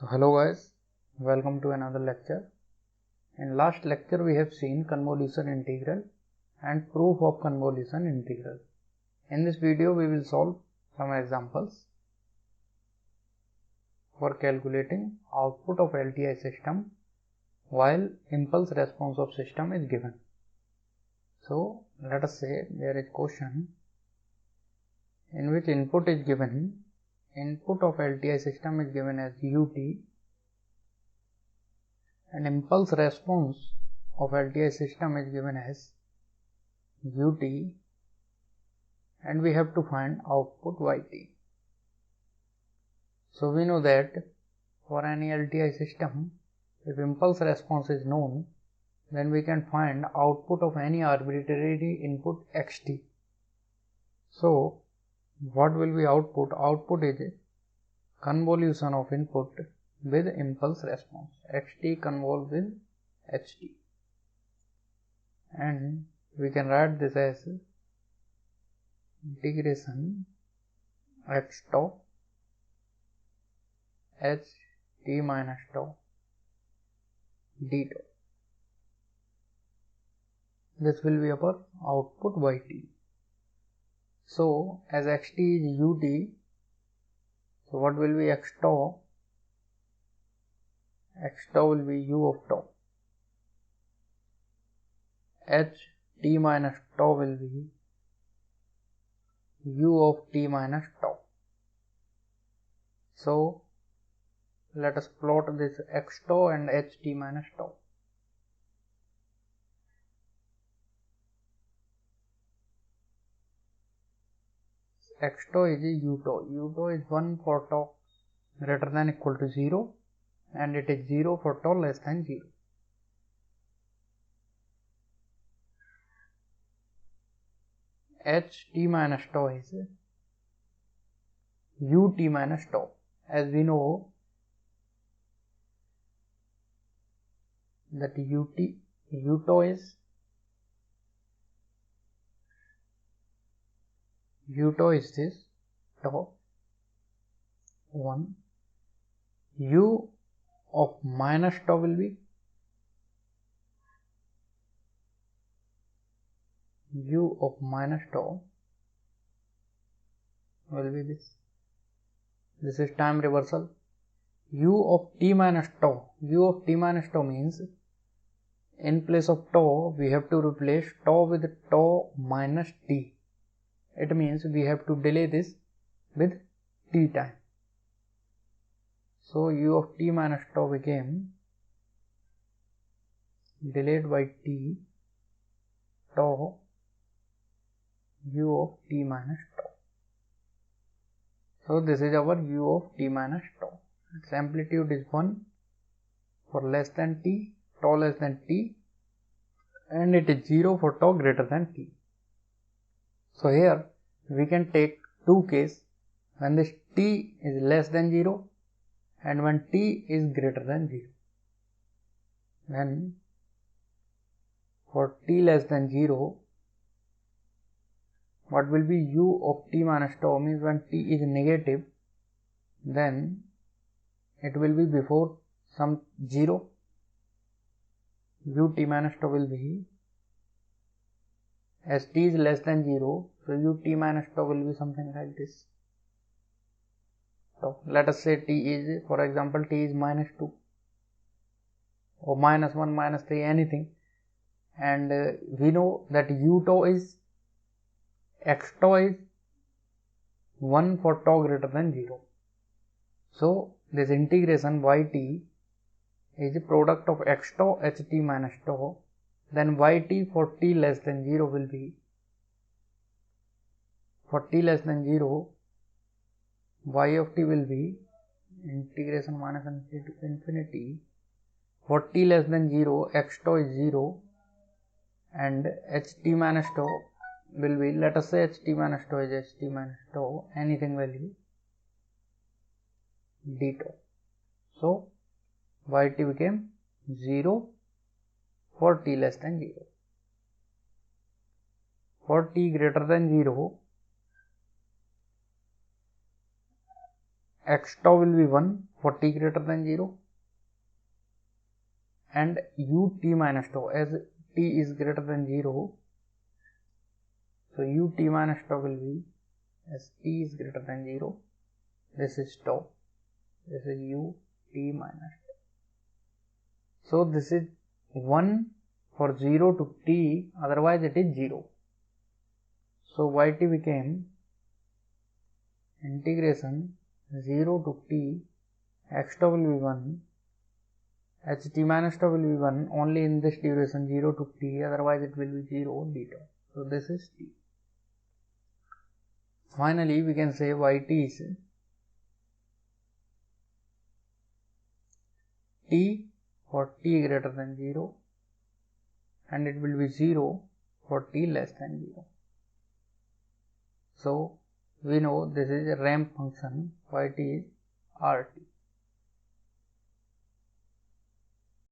So hello guys, welcome to another lecture. In last lecture we have seen convolution integral and proof of convolution integral. In this video we will solve some examples for calculating output of LTI system while impulse response of system is given. So let us say there is question in which input is given. Input of LTI system is given as ut and impulse response of LTI system is given as ut, and we have to find output yt. So we know that for any LTI system, if impulse response is known, then we can find output of any arbitrary input xt. So what will be output? Output is convolution of input with impulse response, xt convolve with ht, and we can write this as integration x tau h t minus tau d tau. This will be our output yt. So as xt is ut, so what will be x tau? X tau will be u of tau. H t minus tau will be u of t minus tau. So let us plot this x tau and h t minus tau. X tau is u tau. U tau is 1 for tau greater than equal to 0, and it is 0 for tau less than 0. H t minus tau is u t minus tau. As we know that u tau is this tau 1. U of minus tau will be this. This is time reversal. U of t minus tau means in place of tau we have to replace tau with tau minus t. It means we have to delay this with t time. So u of t minus tau became delayed by t tau u of t minus tau. So this is our u of t minus tau. Its amplitude is 1 for less than t, tau less than t, and it is 0 for tau greater than t. So here we can take two cases when this t is less than 0 and when t is greater than 0. Then for t less than 0, what will be u of t minus tau means when t is negative, then it will be before some 0. U t minus tau will be, as t is less than 0, so u t minus tau will be something like this. So let us say t is, for example, t is minus 2 or minus 1, minus 3, anything, and we know that u tau is, x tau is 1 for tau greater than 0. So this integration yt is a product of x tau ht minus tau. Then yt for t less than 0 will be, for t less than 0, y of t will be integration minus infinity to infinity. For t less than 0, x tau is 0 and ht minus tau will be, let us say ht minus tau is ht minus tau, anything value, d tau. So yt became 0 for t less than 0. For t greater than 0, x tau will be 1 for t greater than 0, and ut minus tau, as t is greater than 0, so ut minus tau will be, as t is greater than 0, this is tau, this is ut minus tau. So this is 1 for 0 to t, otherwise it is 0. So yt became integration 0 to t, x tau will be 1, ht minus tau will be 1 only in this duration 0 to t, otherwise it will be 0 d tau. So this is t. Finally we can say yt is t for t greater than 0, and it will be 0 for t less than 0. So we know this is a ramp function, yt is rt.